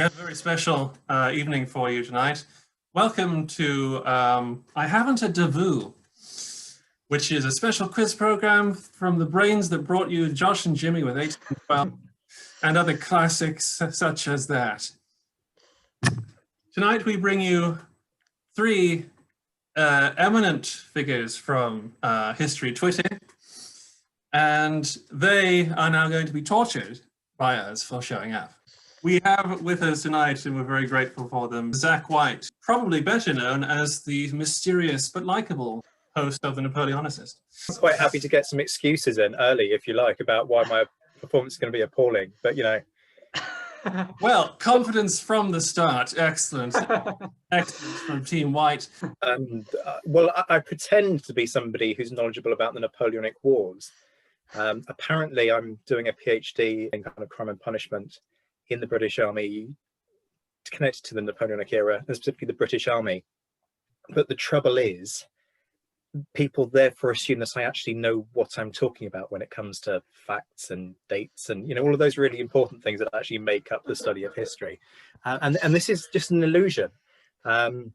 We have a very special evening for you tonight. Welcome to I Haven't a Davoo, which is a special quiz program from the brains that brought you Josh and Jimmy with 1812 and other classics such as that. Tonight we bring you three eminent figures from history Twitter, and they are now going to be tortured by us for showing up. We have with us tonight, and we're very grateful for them, Zach White, probably better known as the mysterious but likable host of the Napoleonicist. I'm quite happy to get some excuses in early, if you like, about why my performance is going to be appalling, but you know. Well, confidence from the start. Excellent. Excellent from Team White. Well, I pretend to be somebody who's knowledgeable about the Napoleonic Wars. Apparently, I'm doing a PhD in kind of crime and punishment in the British Army, connected to the Napoleonic era, and specifically the British Army. But the trouble is, people therefore assume that I actually know what I'm talking about when it comes to facts and dates and, you know, all of those really important things that actually make up the study of history. And this is just an illusion. I'm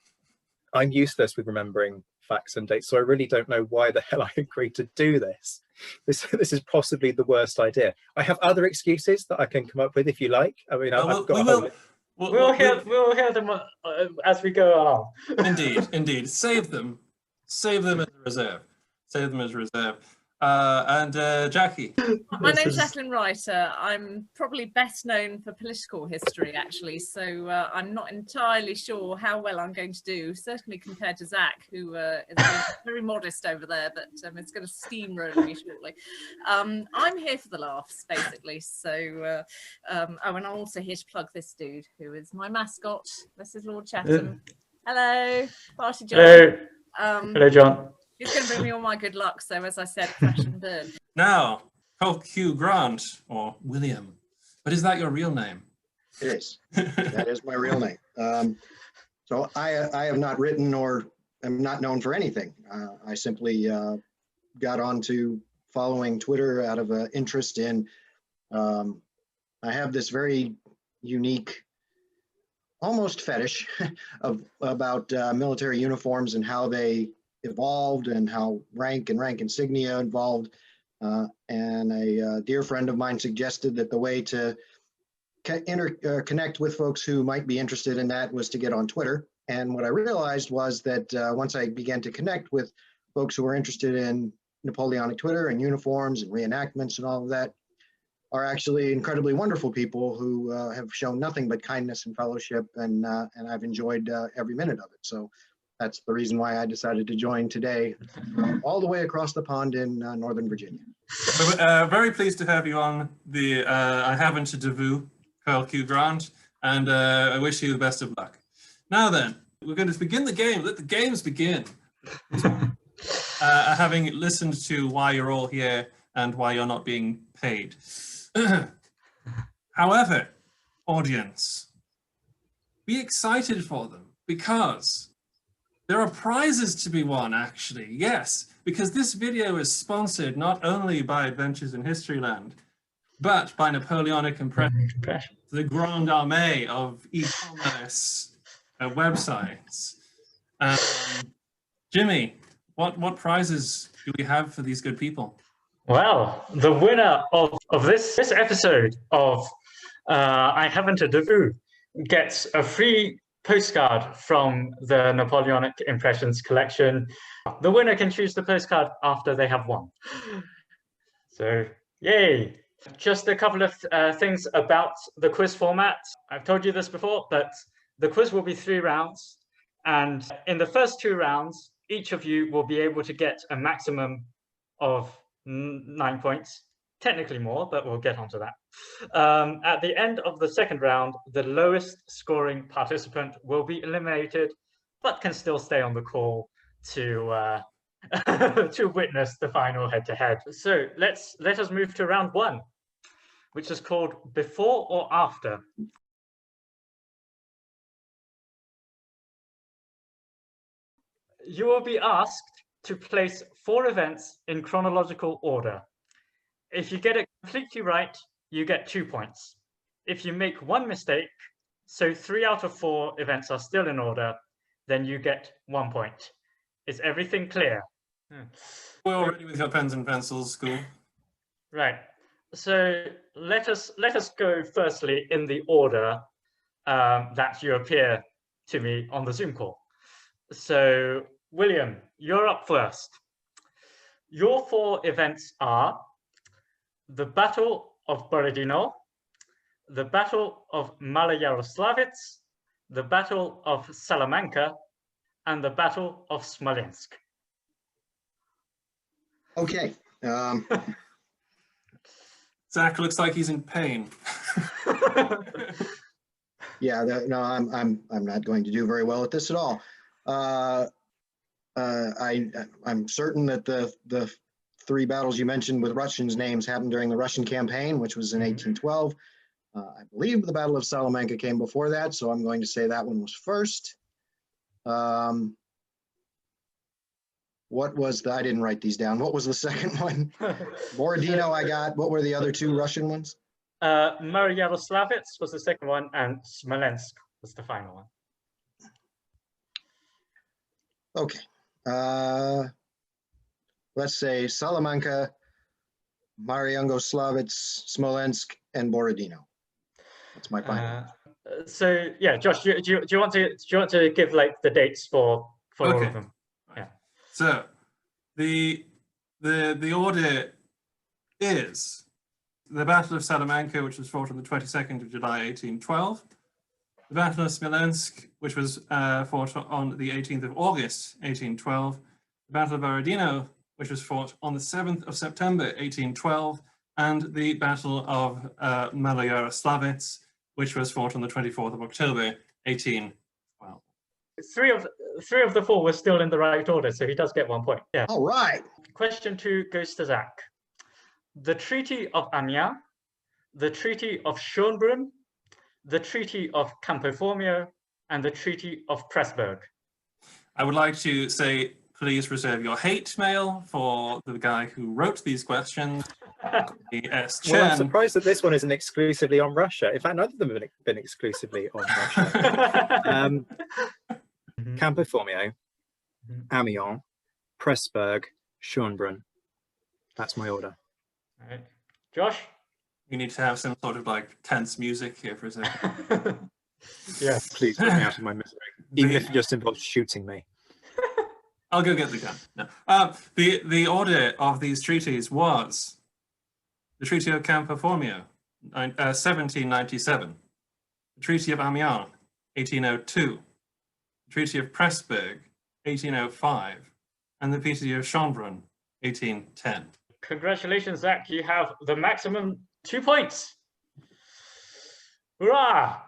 useless with remembering facts and dates, so I really don't know why the hell I agreed to do this. This is possibly the worst idea. I have other excuses that I can come up with if you like. I mean, we'll hear them as we go along. Indeed. Save them as a reserve. Save them as a reserve. And Jackie. My name's Jacqueline Writer. I'm probably best known for political history, actually, so I'm not entirely sure how well I'm going to do, certainly compared to Zach, who is very modest over there, but it's going to steamroll me shortly. I'm here for the laughs, basically, so, and I'm also here to plug this dude, who is my mascot. This is Lord Chatham. Hello, Party John. Hello. Hello, John. He's going to bring me all my good luck, so as I said, crash and burn. Now, call Hugh Grant, or William. But is that your real name? It is. That is my real name. So I have not written or am not known for anything. I simply got onto following Twitter out of an interest in, I have this very unique, almost fetish about military uniforms and how they evolved and how rank insignia evolved, and a dear friend of mine suggested that the way to connect with folks who might be interested in that was to get on Twitter. And what I realized was that once I began to connect with folks who were interested in Napoleonic Twitter and uniforms and reenactments and all of that, are actually incredibly wonderful people who have shown nothing but kindness and fellowship, and I've enjoyed every minute of it. So that's the reason why I decided to join today, all the way across the pond in Northern Virginia. Very pleased to have you on the I Haven't a Davoo, Colonel Hugh Grant, and I wish you the best of luck. Now then, we're going to begin the game. Let the games begin. Having listened to why you're all here and why you're not being paid. However, audience, be excited for them, because there are prizes to be won, actually. Yes, because this video is sponsored not only by Adventures in Historyland, but by Napoleonic Impressions, the grande armée of e-commerce websites. Jimmy, what prizes do we have for these good people? Well, the winner of this episode of I Haven't a Davoo gets a free postcard from the Napoleonic Impressions collection. The winner can choose the postcard after they have won. So, yay! Just a couple of things about the quiz format. I've told you this before, but the quiz will be 3 rounds. And in the first 2 rounds, each of you will be able to get a maximum of 9 points. Technically more, but we'll get onto that. At the end of the second round, the lowest scoring participant will be eliminated, but can still stay on the call to to witness the final head-to-head. So let us move to round 1, which is called Before or After. You will be asked to place 4 events in chronological order. If you get it completely right, you get 2 points. If you make 1 mistake, So 3 out of 4 events are still in order. Then you get 1 point. Is everything clear? We're all ready with your pens and pencils, school. Right. So let us go firstly in the order that you appear to me on the Zoom call. So William, you're up first. Your 4 events are the Battle of Borodino, the Battle of Maloyaroslavets, the Battle of Salamanca, and the Battle of Smolensk. Okay. Zach looks like he's in pain. Yeah, no, I'm not going to do very well at this at all. I'm certain that the 3 battles you mentioned with Russians' names happened during the Russian campaign, which was in 1812. I believe the Battle of Salamanca came before that, so I'm going to say that one was first. What was I didn't write these down. What was the second one? Borodino I got. What were the other 2 Russian ones? Maloyaroslavets was the second one, and Smolensk was the final one. Okay. Let's say Salamanca, Mariangoslavets, Smolensk, and Borodino. That's my final. So yeah, Josh, do you want to give like the dates for all Okay. of them? Yeah. So the order is the Battle of Salamanca, which was fought on the 22nd of July, 1812. The Battle of Smolensk, which was fought on the 18th of August, 1812. The Battle of Borodino, which was fought on the 7th of September, 1812. And the Battle of Maloyaroslavets, which was fought on the 24th of October, 1812. 3 of the 4 were still in the right order, so he does get 1 point. Yeah. All right. Question 2 goes to Zach. The Treaty of Amiens, the Treaty of Schönbrunn, the Treaty of Campo Formio, and the Treaty of Pressburg. I would like to say, please reserve your hate mail for the guy who wrote these questions. Well, I'm surprised that this one isn't exclusively on Russia. In fact, none of them have been exclusively on Russia. Campo Formio, Amiens, Pressburg, Schönbrunn. That's my order. All right. Josh? You need to have some sort of like tense music here for a second. Yes. Please put me out of my misery, even if it just involves shooting me. I'll go get the gun. No. The order of these treaties was the Treaty of Campo Formio, 1797, the Treaty of Amiens, 1802, the Treaty of Pressburg, 1805, and the Treaty of Schönbrunn, 1810. Congratulations, Zach. You have the maximum 2 points. Hurrah!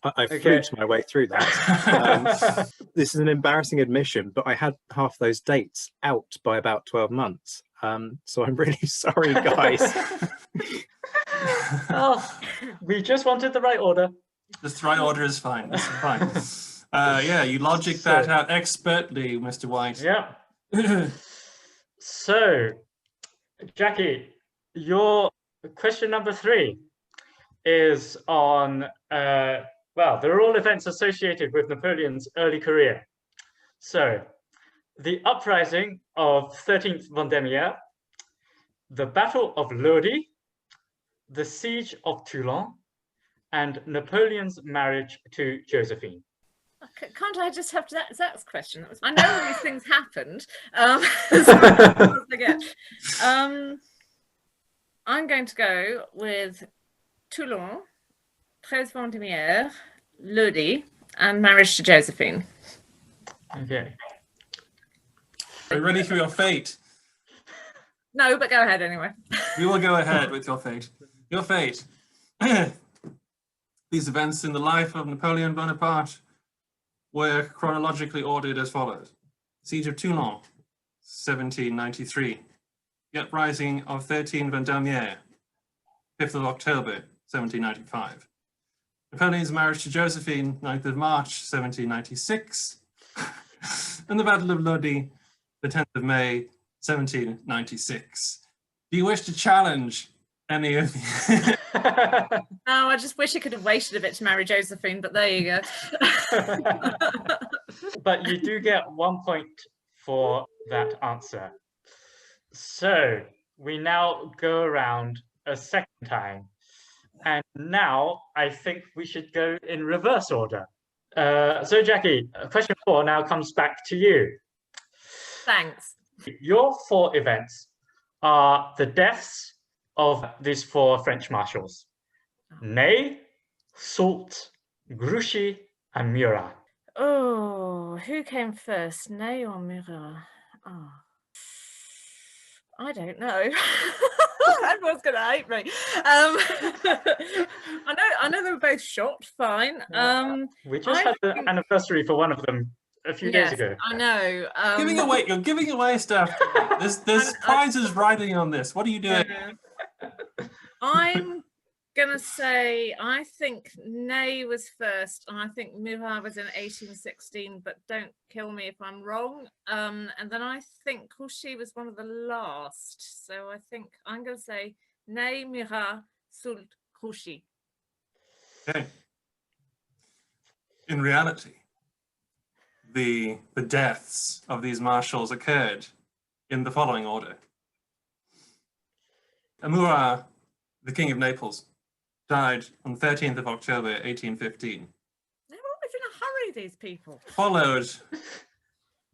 I flunked my way through that. This is an embarrassing admission, but I had half those dates out by about 12 months. So I'm really sorry, guys. Oh, we just wanted the right order. Just the right order is fine. This is fine. Yeah, you logic that out expertly, Mr. White. Yeah. So, Jackie, your question number 3 is on, well, they're all events associated with Napoleon's early career. So, the uprising of 13th Vendémiaire, the Battle of Lodi, the Siege of Toulon, and Napoleon's marriage to Josephine. Okay, can't I just have Zach's question? I know all these things happened. So I forget. I'm going to go with Toulon, 13 Vendémiaire, Lodi, and marriage to Josephine. Okay. Are you ready for your fate? No, but go ahead anyway. We will go ahead with your fate. Your fate. These events in the life of Napoleon Bonaparte were chronologically ordered as follows. Siege of Toulon, 1793. The uprising of 13 Vendémiaire, 5th of October, 1795. Napoleon's marriage to Josephine, 9th of March, 1796. And the Battle of Lodi, the 10th of May, 1796. Do you wish to challenge any of the... Oh, I just wish I could have waited a bit to marry Josephine, but there you go. But you do get 1 point for that answer. So we now go around a second time. And now I think we should go in reverse order. So Jackie, question 4 now comes back to you. Thanks. Your 4 events are the deaths of these 4 French marshals. Ney, Soult, Grouchy, and Murat. Oh, who came first, Ney or Murat? Oh, I don't know. Everyone's gonna hate me. I know they were both shot. Fine. We just had the anniversary for one of them a few days ago. I know. You're giving away stuff. There's prizes riding on this. What are you doing? I'm gonna say I think Ney was first, and I think Murat was in 1816. But don't kill me if I'm wrong. And then I think Grouchy was one of the last. So I think I'm gonna say Ney, Murat, Soult, Grouchy. Okay. In reality, the deaths of these marshals occurred in the following order. Murat, the King of Naples, died on 13th of October, 1815. They're always in a hurry, these people. Followed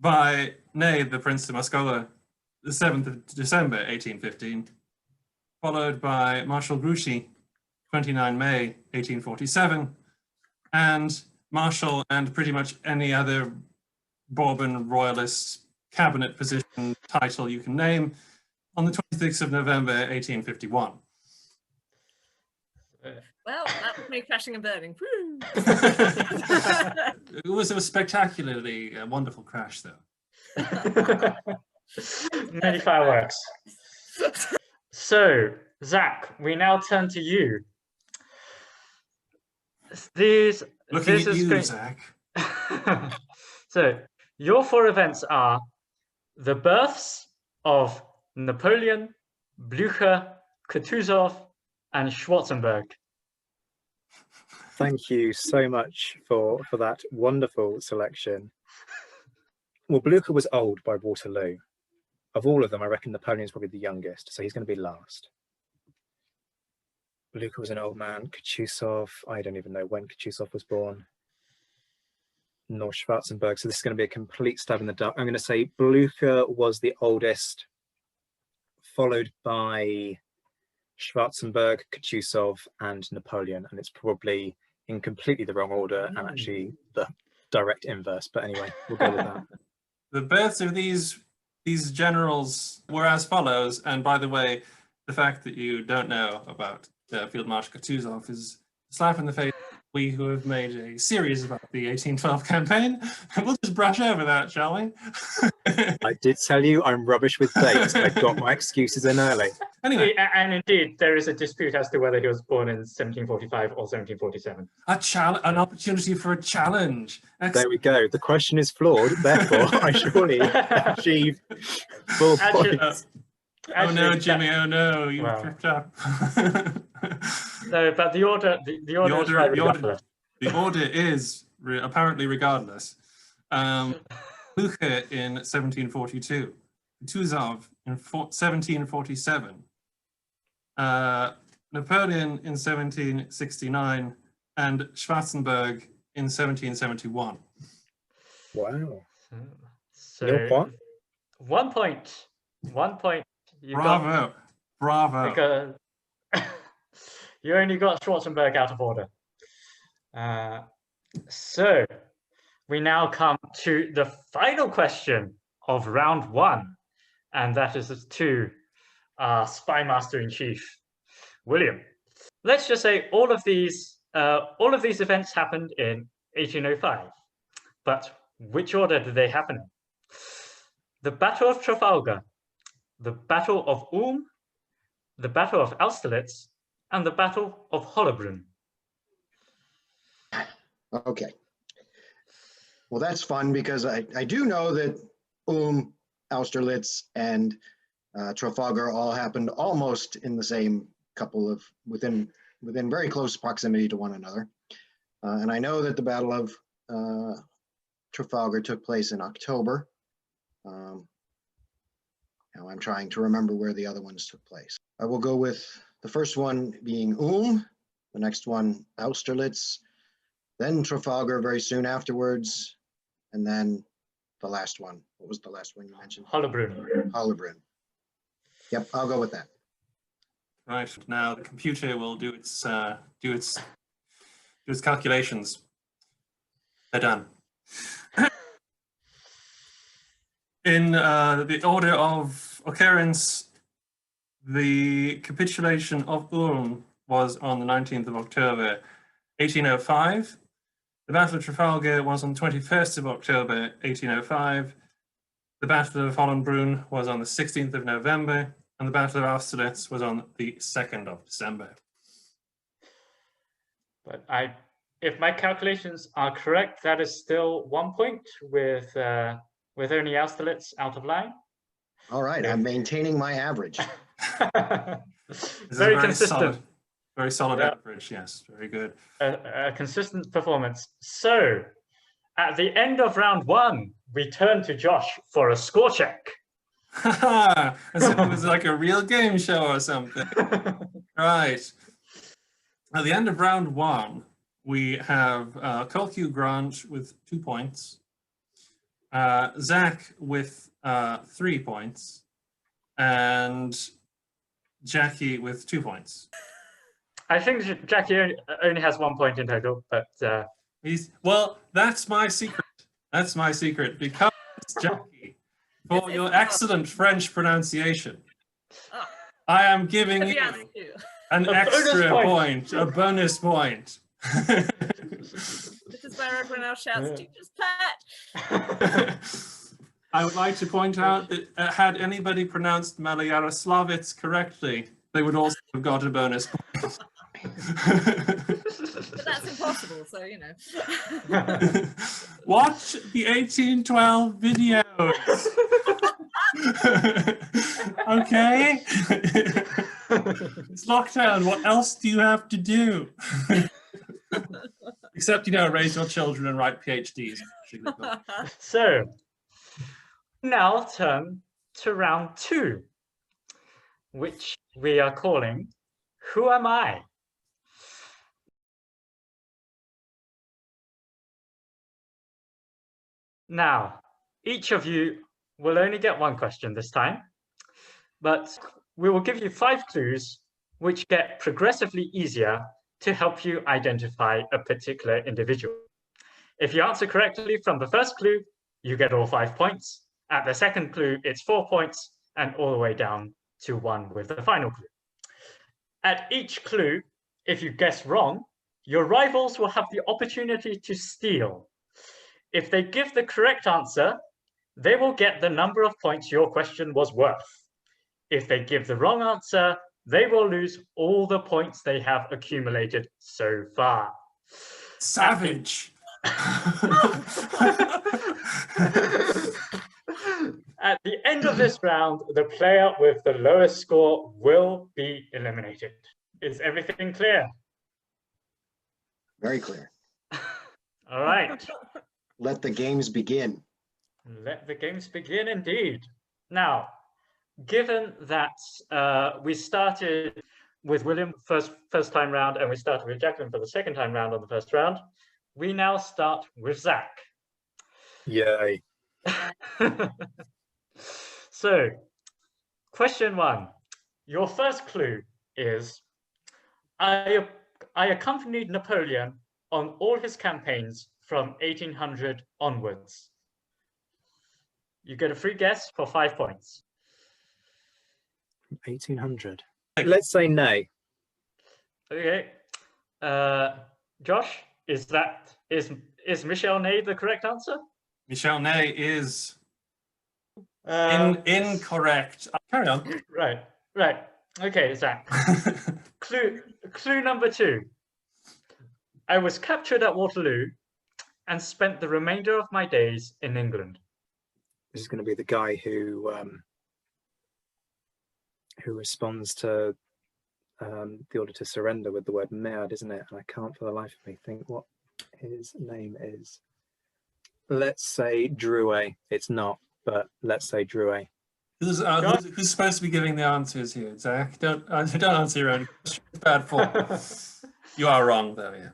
by Ney, the Prince of Muscova, the 7th of December, 1815. Followed by Marshal Grouchy, 29 May, 1847. And Marshal and pretty much any other Bourbon royalist cabinet position title you can name on the 26th of November, 1851. Well, that was me crashing and burning. It was a spectacularly wonderful crash, though. Many fireworks. So, Zach, we now turn to you. Looking at you, Zach. So, your 4 events are the births of Napoleon, Blücher, Kutuzov, and Schwarzenberg. Thank you so much for that wonderful selection. Well, Blücher was old by Waterloo. Of all of them, I reckon Napoleon's probably the youngest, so he's going to be last. Blücher was an old man. Kutuzov, I don't even know when Kutuzov was born. Nor Schwarzenberg, so this is going to be a complete stab in the dark. I'm going to say Blücher was the oldest, followed by Schwarzenberg, Kutuzov, and Napoleon, and it's probably in completely the wrong order and actually the direct inverse. But anyway, we'll go with that. The births of these generals were as follows, and by the way, the fact that you don't know about Field Marshal Kutuzov is a slap in the face. We who have made a series about the 1812 campaign, we'll just brush over that, shall we? I did tell you I'm rubbish with dates. I got my excuses in early. Anyway, And indeed, there is a dispute as to whether he was born in 1745 or 1747. an opportunity for a challenge. There we go. The question is flawed, therefore I surely achieve full points. Oh no, Jimmy! Oh no, you tripped up. No, but the order is right regardless. The order is apparently regardless. Blücher in 1742, Kutuzov in 1747, Napoleon in 1769, and Schwarzenberg in 1771. Wow. So, No point. 1 point. 1 point. Bravo. Because you only got Schwarzenberg out of order. So we now come to the final question of round 1, and that is to our Spy Master in Chief, William. Let's just say all of these events happened in 1805, but which order did they happen in? The Battle of Trafalgar, the Battle of Ulm, the Battle of Austerlitz, and the Battle of Hollabrunn. Okay. Well, that's fun because I do know that Ulm, Austerlitz, and Trafalgar all happened almost in the same couple of within very close proximity to one another. And I know that the Battle of Trafalgar took place in October. Now I'm trying to remember where the other ones took place. I will go with the first one being Ulm, the next one Austerlitz, then Trafalgar very soon afterwards, and then the last one. What was the last one you mentioned? Hollabrunn. Hollabrunn. Yep, I'll go with that. Right, now the computer will do its calculations. They're done. In the order of occurrence, the capitulation of Ulm was on the 19th of October, 1805. The Battle of Trafalgar was on the 21st of October, 1805. The Battle of Hollabrunn was on the 16th of November, and the Battle of Austerlitz was on the 2nd of December. But if my calculations are correct, that is still 1 point with only Austerlitz out of line. All right, I'm maintaining my average. Very consistent. Very solid average, yes, very good. A consistent performance. So, at the end of round 1, we turn to Josh for a score check. As if it was like a real game show or something. Right. At the end of round 1, we have Colquitt Grant with 2 points, Zach with 3 points, and Jackie with 2 points. I think Jackie only has 1 point in total, but well, that's my secret. That's my secret, because Jackie, for your excellent French pronunciation, I am giving you an extra point, a bonus point. This is where everyone else shouts, "Teacher's pet!" I would like to point out that had anybody pronounced Malayaroslavets correctly, they would also have got a bonus point. But that's impossible, so you know. Watch the 1812 videos. Okay? It's lockdown. What else do you have to do? Except, raise your children and write PhDs. So, now turn to round 2, which we are calling Who Am I? Now, each of you will only get 1 question this time, but we will give you 5 clues which get progressively easier to help you identify a particular individual. If you answer correctly from the first clue, you get all 5 points. At the second clue, it's 4 points, and all the way down to 1 with the final clue. At each clue, if you guess wrong, your rivals will have the opportunity to steal. If they give the correct answer, they will get the number of points your question was worth. If they give the wrong answer, they will lose all the points they have accumulated so far. Savage. At the end of this round, the player with the lowest score will be eliminated. Is everything clear? Very clear. All right. Let the games begin. Let the games begin indeed. Now, given that we started with William first time round and we started with Jacqueline for the second time round on the first round, we now start with Zach. Yay. So, question 1. Your first clue is, I accompanied Napoleon on all his campaigns from 1800 onwards. You get a free guess for 5 points. 1800. Let's say nay. Okay. Josh, is Michel Ney the correct answer? Michel Ney is incorrect. Carry on. Right. Okay, Zach. Clue number 2. I was captured at Waterloo and spent the remainder of my days in England. This is going to be the guy who responds to the order to surrender with the word mad, isn't it? And I can't for the life of me think what his name is. Let's say Drouet. It's not, but let's say Drouet. Who's supposed to be giving the answers here, Zach? Don't answer your own question. It's bad form. You are wrong, though. Yeah.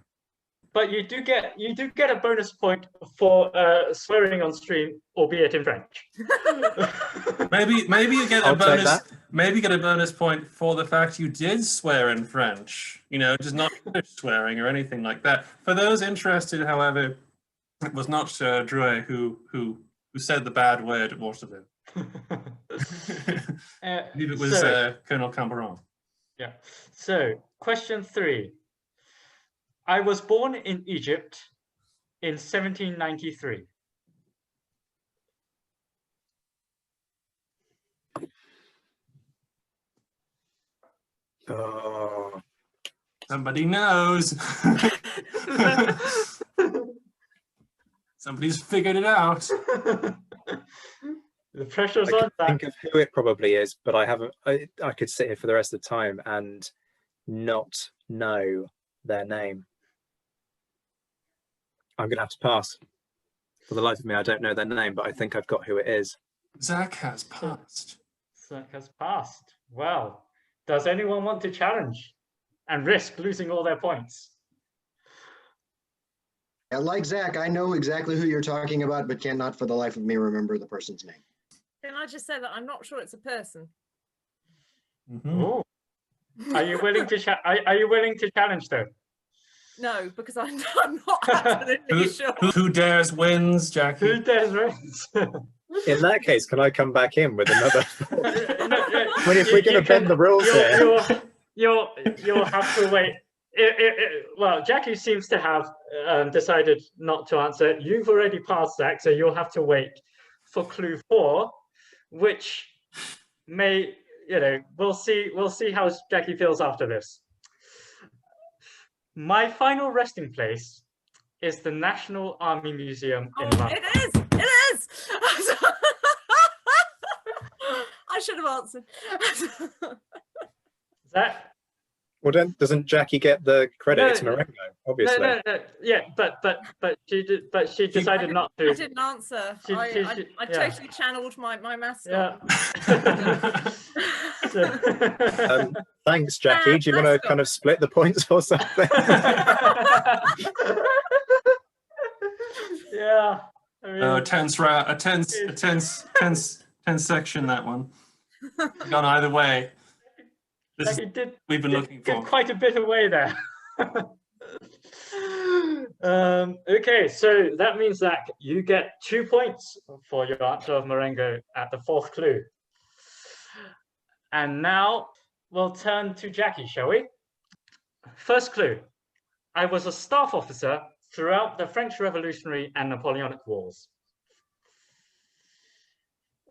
But you do get a bonus point for swearing on stream, albeit in French. Maybe you get I'll a bonus. take that. Maybe you get a bonus point for the fact you did swear in French. You know, just not English swearing or anything like that. For those interested, however, it was not Drouet who said the bad word at Waterloo. I believe it was Colonel Cambaron. Yeah. So, question 3. I was born in Egypt in 1793. Oh, Somebody knows. Somebody's figured it out. The pressure's I on. can think of who it probably is, but I haven't. I could sit here for the rest of the time and not know their name. I'm going to have to pass. For the life of me, I don't know their name, but I think I've got who it is. Zach has passed. Zach has passed. Well, does anyone want to challenge and risk losing all their points? Yeah, like Zach, I know exactly who you're talking about, but cannot for the life of me remember the person's name. Can I just say that I'm not sure it's a person? Mm-hmm. Oh, are you willing to? Are you willing to challenge though? No, because I'm not absolutely sure. Who dares wins, Jackie? Who dares wins? In that case, can I come back in with another? No, If we're going to bend the rules here. You'll have to wait. Well, Jackie seems to have decided not to answer. You've already passed, Zach, so you'll have to wait for clue 4, which may, we'll see how Jackie feels after this. My final resting place is the National Army Museum in London. It is! It is! I should have answered. Zach? Well, doesn't Jackie get the credit? No, It's Marengo, obviously. No. Yeah, but she decided not to. I didn't answer. I totally channeled my mascot. Yeah. Thanks, Jackie. Do you want to kind of split the points or something? Yeah. I mean, A tense section, that one. Gone either way. This is we've been looking for. Quite a bit away there. Okay, so that means that you get 2 points for your answer of Marengo at the 4th clue. And now we'll turn to Jackie, shall we? First clue. I was a staff officer throughout the French Revolutionary and Napoleonic Wars.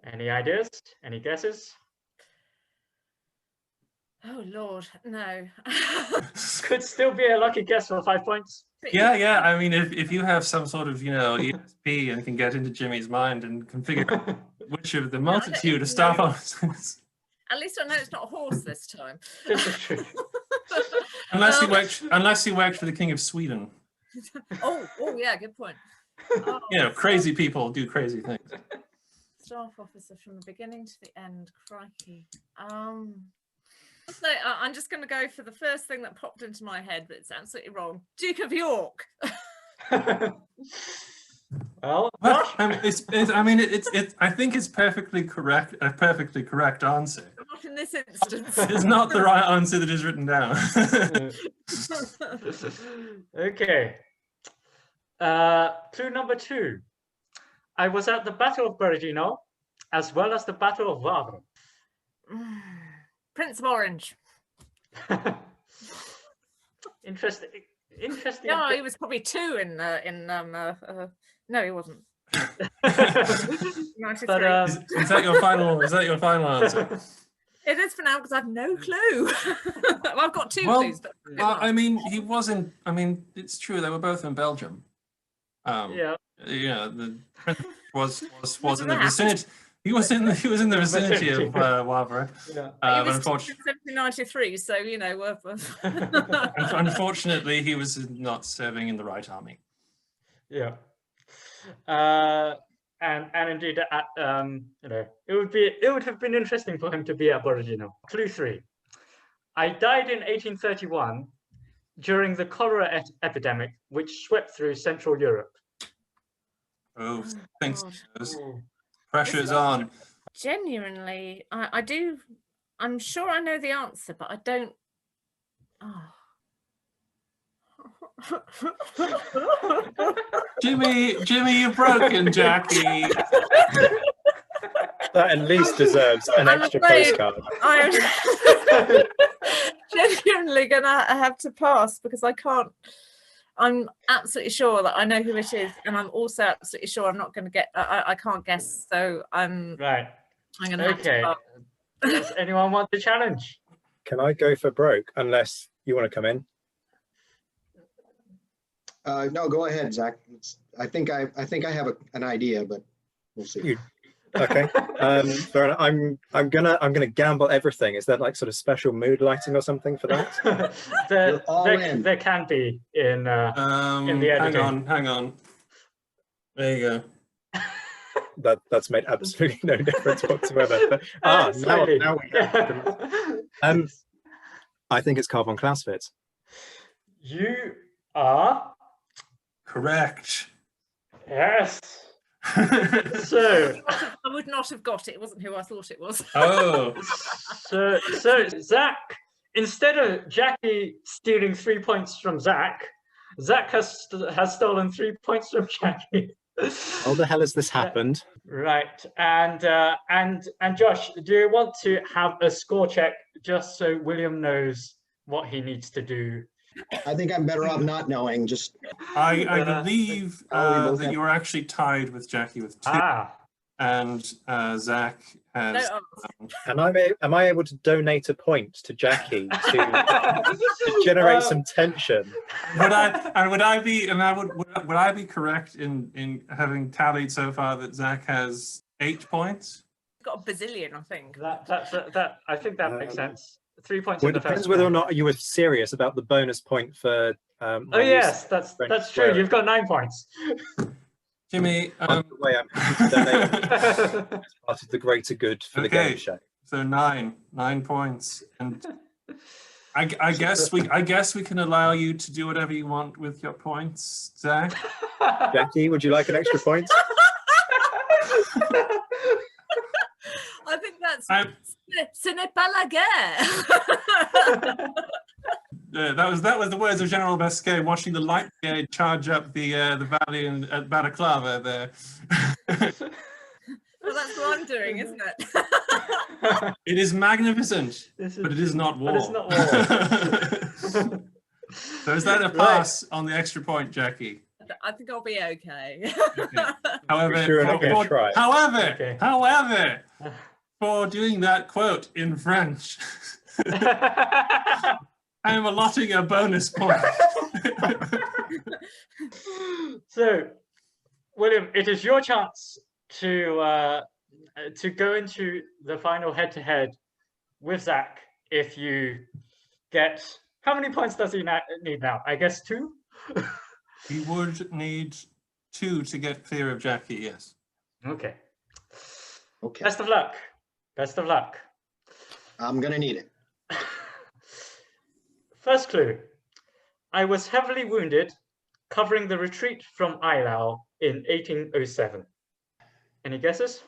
Any ideas? Any guesses? Oh Lord, no. Could still be a lucky guess for 5 points. Yeah. I mean, if you have some sort of, ESP and can get into Jimmy's mind and configure which of the multitude of staff officers. At least I know it's not a horse this time. This is true. Unless he worked for the King of Sweden. Oh yeah, good point. Oh, Crazy people do crazy things. Staff officer from the beginning to the end. Crikey. So I'm just going to go for the first thing that popped into my head, but it's absolutely wrong. Duke of York. Well, I think it's perfectly correct. A perfectly correct answer. Not in this instance. It's not the right answer that is written down. Okay. Clue number 2. I was at the Battle of Borodino, as well as the Battle of Wavre. Prince of Orange. Interesting. No, he was probably 2 in no, he wasn't. 93. But, is that your final answer? It is for now because I've no clue. Well, I've got 2 clues. But I mean, he wasn't. I mean, it's true. They were both in Belgium. yeah. The prince was in the vicinity. He was in the vicinity of Wavre. Yeah. He But was unfortunately, 1793, so you know, unfortunately, he was not serving in the right army. Yeah. And indeed, you know, it would have been interesting for him to be Aboriginal. Clue 3. I died in 1831 during the cholera epidemic, which swept through Central Europe. Oh, thanks. Ooh. Pressure's on. genuinely, I do. I'm sure I know the answer, but I don't. Oh. Jimmy, you're broken, Jackie. That at least deserves an I'm extra afraid postcard. I'm genuinely gonna have to pass because I can't. I'm absolutely sure that I know who it is, and I'm also absolutely sure I'm not going to get. I can't guess, so I'm Right. I'm going to have to Okay. pass. Does anyone want the challenge? Can I go for broke unless you want to come in? No, go ahead, Zach. I think I have an idea, but we'll see. Okay. Fair enough. I'm gonna gamble everything. Is that like sort of special mood lighting or something for that? You're all in. there can be in the editing. Hang on. There you go. That's made absolutely no difference whatsoever. But, now Slightly. we go. I think it's carbon Clausewitz. You are Correct. yes. So I would not have got it. It wasn't who I thought it was. Oh. so Zach, instead of Jackie stealing 3 points from Zach has stolen 3 points from Jackie. How the hell has this happened? Right, and Josh, do you want to have a score check just so William knows what he needs to do? I think I'm better off not knowing. Just I believe that you were actually tied with Jackie with 2, and Zach has. Am I able to donate a point to Jackie to generate some tension? Would I be correct in having tallied so far that Zach has 8 points? Got a bazillion, I think. I think that makes sense. 3 points. Well, it depends whether or not you were serious about the bonus point for. Oh yes, that's true. You've got 9 points. Jimmy, by the way, I'm donating as part of the greater good for the game show. So 9 points, and I guess we can allow you to do whatever you want with your points, Zach. Jackie, would you like an extra point? I think that's ce n'est pas la guerre. Yeah, that was the words of General Basquet watching the light brigade charge up the valley at Balaclava there. Well, that's what I'm doing, isn't it? It is magnificent, but it is not war. But it's not war. So is that a pass on the extra point, Jackie? I think I'll be okay. However, sure not gonna try. However, for doing that quote in French, I am allotting a bonus point. So, William, it is your chance to go into the final head-to-head with Zach. If you get, how many points does he need now? I guess 2. He would need 2 to get clear of Jackie. Yes. Okay. okay. Best of luck. Best of luck. I'm gonna need it. First clue. I was heavily wounded covering the retreat from Eylau in 1807. Any guesses?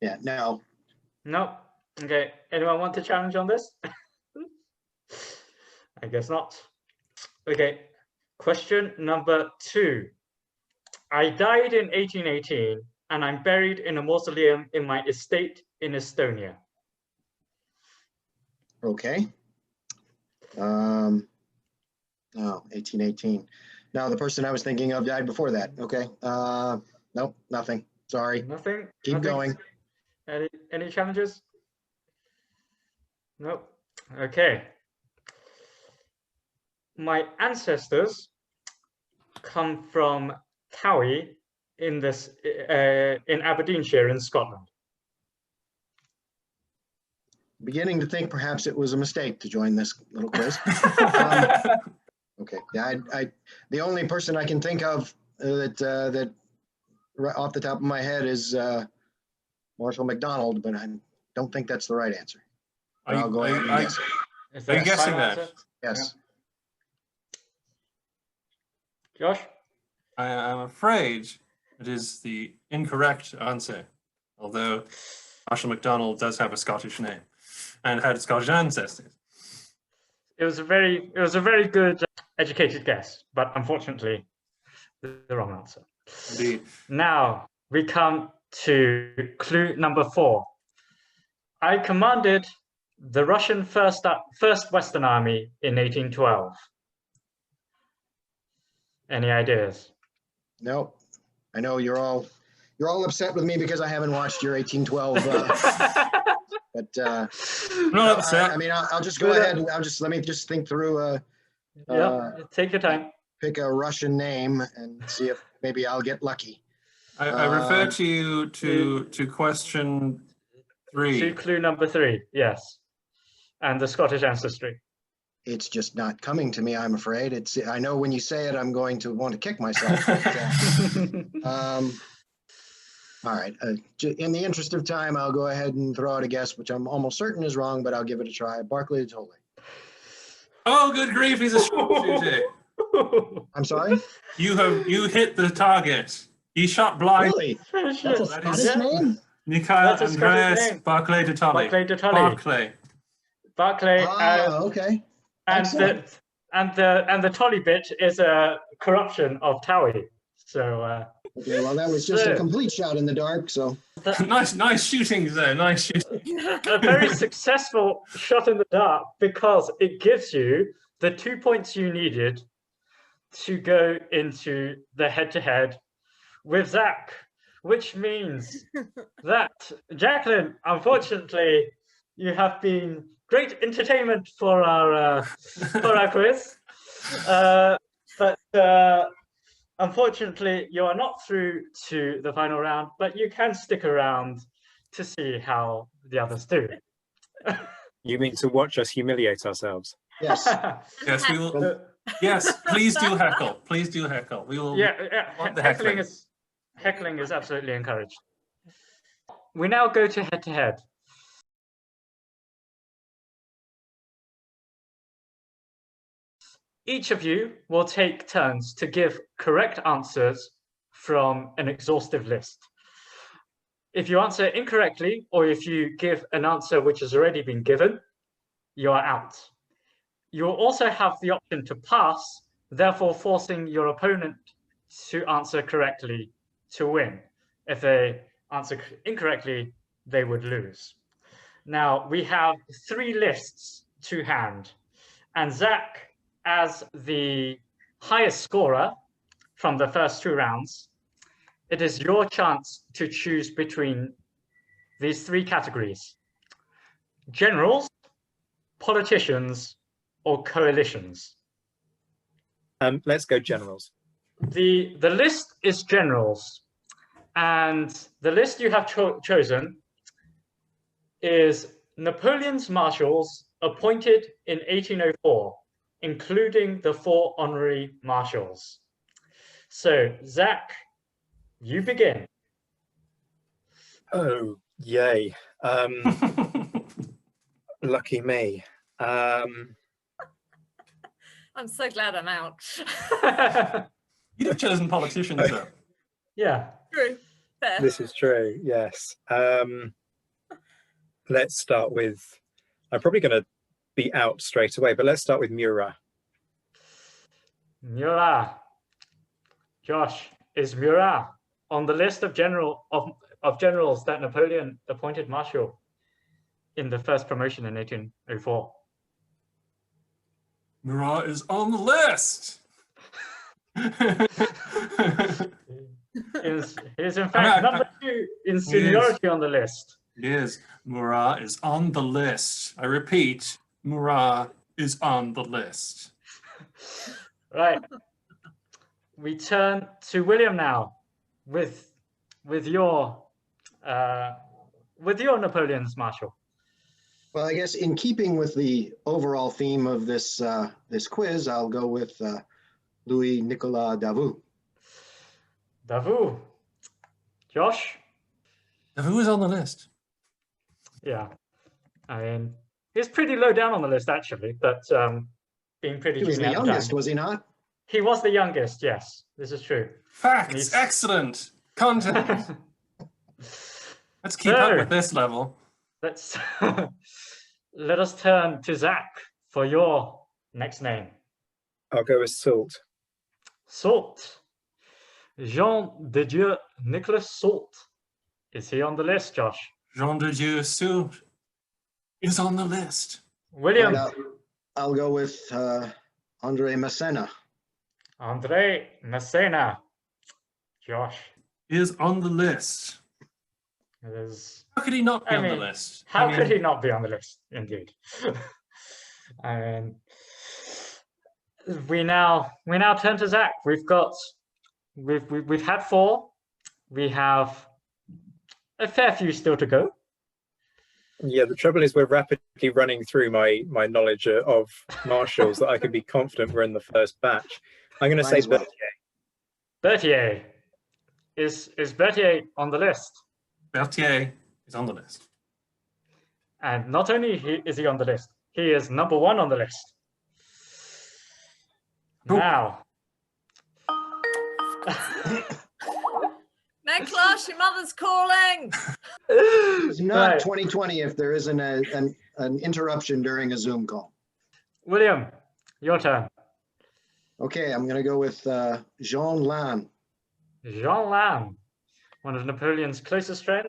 Yeah. No. No. Okay. Anyone want to challenge on this? I guess not. Okay. Question number 2. I died in 1818 and I'm buried in a mausoleum in my estate in Estonia. Okay. No, 1818. No, the person I was thinking of died before that. Okay. Nope, nothing. Sorry. Nothing? Keep Nothing? going. Any challenges? Nope. Okay. My ancestors come from Cowie in Aberdeenshire in Scotland. beginning to think perhaps it was a mistake to join this little quiz. Okay, yeah, the only person I can think of that right off the top of my head is Marshall McDonald, but I don't think that's the right answer. But I'll go ahead and guess. Is Are you that guessing final that? answer? Yes. Josh? I'm afraid it is the incorrect answer, although Marshall McDonald does have a Scottish name and had Scottish ancestors. It was a very good educated guess, but unfortunately the wrong answer. Indeed. Now we come to clue number 4. I commanded the Russian First Western Army in 1812. Any ideas? No, I know you're all upset with me because I haven't watched your 1812. But I'm not upset. I mean, I'll just go ahead and let me just think through. Yeah, take your time. Pick a Russian name and see if maybe I'll get lucky. I refer to you to question 3. To clue number 3, yes, and the Scottish ancestry. It's just not coming to me, I'm afraid. I know when you say it, I'm going to want to kick myself. But, all right. In the interest of time, I'll go ahead and throw out a guess, which I'm almost certain is wrong, but I'll give it a try. Barclay de Tolly. Oh, good grief! He's a sharpshooter. I'm sorry? You hit the target. He shot blind. Really? That's a That Scottish is- name? Mikhail That's a Scottish Andreas name. Barclay de Tolly. Barclay de Tolly. Barclay. Barclay, Okay. and the Tolly bit is a corruption of Towie. So Okay, well, that was just So- a complete shot in the dark, so. Nice shooting there. Nice shooting. a very successful shot in the dark because it gives you the 2 points you needed to go into the head-to-head with Zach, which means that Jacqueline, unfortunately, you have been great entertainment for our quiz, but unfortunately, you are not through to the final round. But you can stick around to see how the others do. You mean to watch us humiliate ourselves? Yes. Yes, we will. Yes, please do heckle. Please do heckle. We will. Yeah, want the heckling is absolutely encouraged. We now go to head-to-head. Each of you will take turns to give correct answers from an exhaustive list. If you answer incorrectly, or if you give an answer which has already been given, you are out. You will also have the option to pass, therefore forcing your opponent to answer correctly to win. If they answer incorrectly, they would lose. Now, we have 3 lists to hand, and Zach, as the highest scorer from the first 2 rounds, it is your chance to choose between these 3 categories: generals, politicians, or coalitions. Let's go generals. The list is generals, and the list you have chosen is Napoleon's marshals appointed in 1804, including the 4 honorary marshals. So, Zach, you begin. Oh, yay. Lucky me. I'm so glad I'm out. You'd have chosen politicians, though. Yeah. True. Fair. This is true, yes. Let's start with, I'm probably going to be out straight away, but let's start with Murat. Murat. Josh, is Murat on the list of generals that Napoleon appointed marshal in the first promotion in 1804? Murat is on the list. Is in fact number 2 in seniority on the list. It is. Murat is on the list. I repeat, Murat is on the list. Right. We turn to William now with your Napoleon's marshal. Well, I guess in keeping with the overall theme of this this quiz, I'll go with Louis Nicolas Davout. Davout. Josh? Who is on the list? Yeah. I mean, he's pretty low down on the list, actually, but being pretty He was the junior at the youngest, time. was he not? He was the youngest, yes. This is true. Facts. He's- Excellent. Content. Let's keep up with this level. Let's let us turn to Zach for your next name. I'll go with Salt. Salt. Jean de Dieu Nicolas Salt. Is he on the list, Josh? Jean de Dieu Salt is on the list. William. Right, I'll go with Andre Massena. Andre Messena. Josh. Is on the list. It is... How could he not be I on the mean, list? How I mean, could he not be on the list? Indeed. I mean, we now turn to Zach. We've had 4. We have a fair few still to go. Yeah, the trouble is we're rapidly running through my knowledge of marshals that I can be confident we're in the first batch. I'm going to Might say as well. Berthier. Berthier. Is Berthier on the list? Berthier is on the list. And not only is he on the list, he is number 1 on the list. Cool. Now. Nicholas, your mother's calling. It's not Right. 2020 if there isn't an interruption during a Zoom call. William, your turn. Okay, I'm going to go with Jean Lannes. Jean Lannes, one of Napoleon's closest friends,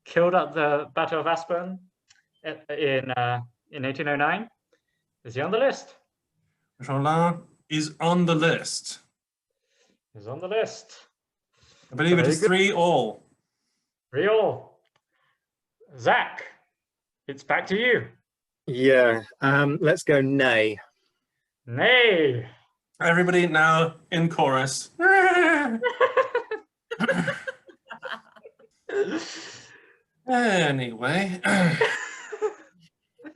killed at the Battle of Aspern in 1809. Is he on the list? Jean Lannes is on the list. He's on the list. I believe it Very is good. 3-all. Rio. Zach, it's back to you. Yeah, let's go Nay. Nay. Everybody now in chorus. Anyway,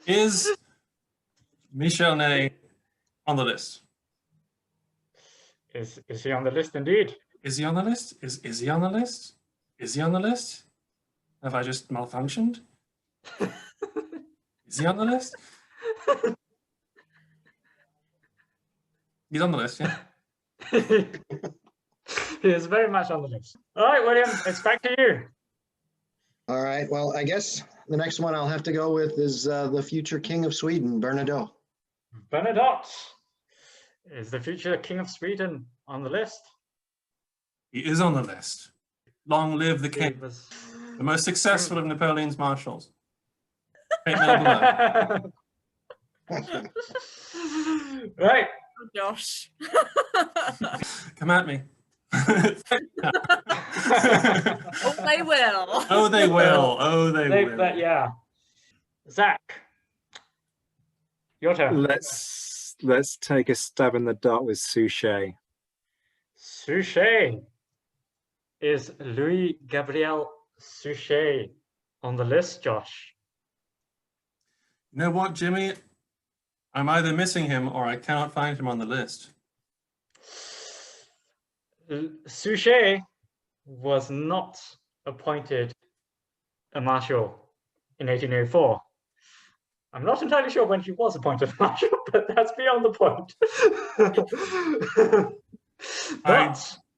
is Michel Ney on the list? Is he on the list indeed? Is he on the list? Is he on the list? Is he on the list? Have I just malfunctioned? Is he on the list? He's on the list, yeah. He is very much on the list. All right, William, it's back to you. All right, well, I guess the next one I'll have to go with is the future King of Sweden, Bernadotte. Bernadotte. Is the future King of Sweden on the list? He is on the list. Long live the He king, was- the most successful of Napoleon's marshals. Right now below. Right. Josh. Come at me. Oh, they will. Oh, they will. Oh, they will. But yeah. Zach, your turn. Let's take a stab in the dark with Suchet. Suchet. Is Louis Gabriel Suchet on the list, Josh? You know what, Jimmy? I'm either missing him or I cannot find him on the list. Suchet was not appointed a marshal in 1804. I'm not entirely sure when he was appointed a marshal, but that's beyond the point.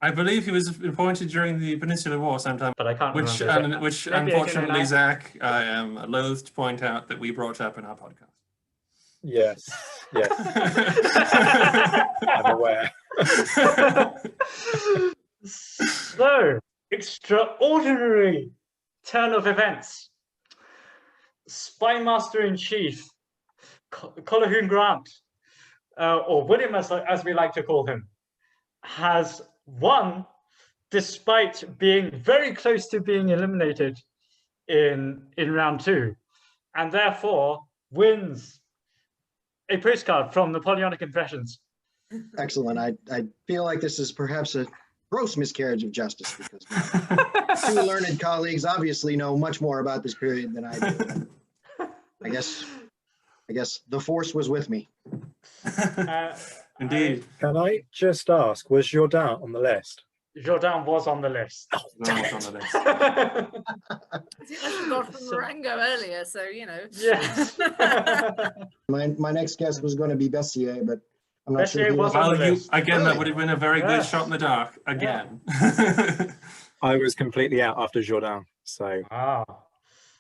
I believe he was appointed during the Peninsular War sometime, But I can't which remember. which Maybe unfortunately, 1809. Zach, I am loath to point out that we brought up in our podcast. Yes, yes, I'm aware. So, extraordinary turn of events. Spy Master in Chief, Colquhoun Grant, or William as we like to call him, has won despite being very close to being eliminated in round 2, and therefore wins a postcard from Napoleonic Impressions. Excellent. I feel like this is perhaps a gross miscarriage of justice because my two learned colleagues obviously know much more about this period than I do. I guess the force was with me. Indeed. Can I just ask, was Jourdain on the list? Jourdain was on the list. Oh, damn That was it. on the list. I think I forgot from Marengo earlier, so you know. Yes. My next guess was going to be Bessier, but I'm not sure. Bessier he was on Well, the you list. again, that Really? would have been a very good Yes. shot in the dark again. I was completely out after Jourdain, so Ah.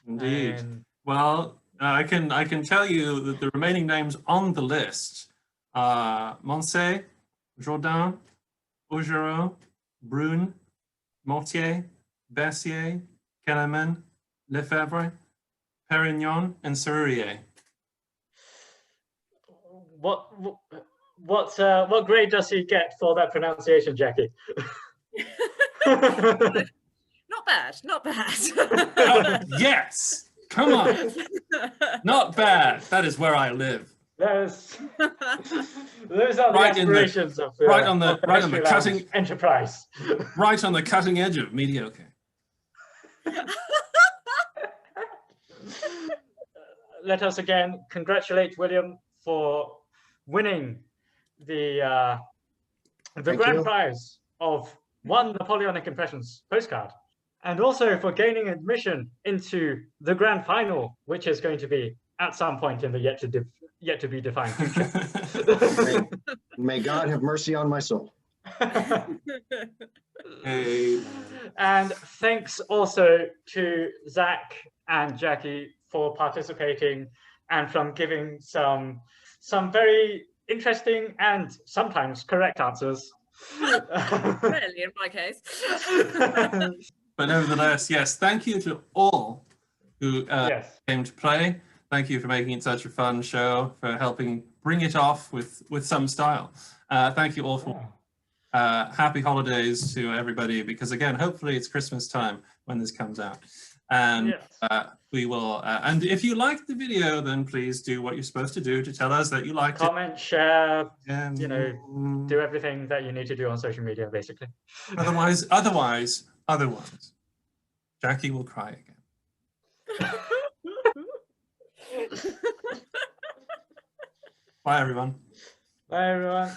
Indeed. And Well, I can tell you that the remaining names on the list are Moncey, Jourdain, Augereau, Brune, Mortier, Bessier, Kellerman, Lefebvre, Perignon, and Serurier. what grade does he get for that pronunciation, Jackie? Not bad, not bad. Yes! Come on! Not bad. That is where I live. Those are the Right in the- aspirations of right on the- of right on the History Lounge cutting- enterprise. Right on the cutting edge of mediocre. Let us again congratulate William for winning the Thank grand you. prize of one Napoleonic Impressions postcard, and also for gaining admission into the grand final, which is going to be at some point in the yet to be defined future. May God have mercy on my soul. Hey. And thanks also to Zach and Jackie for participating and from giving some very interesting and sometimes correct answers. Rarely in my case. But nevertheless, yes, thank you to all who Yes. came to play. Thank you for making it such a fun show, for helping bring it off with some style. Thank you all for happy holidays to everybody, because again, hopefully it's Christmas time when this comes out. And Yes. we will, and if you liked the video, then please do what you're supposed to do to tell us that you liked Comment, share, it. And, you know, do everything that you need to do on social media, basically. otherwise, Jackie will cry again. Bye, everyone. Bye, everyone.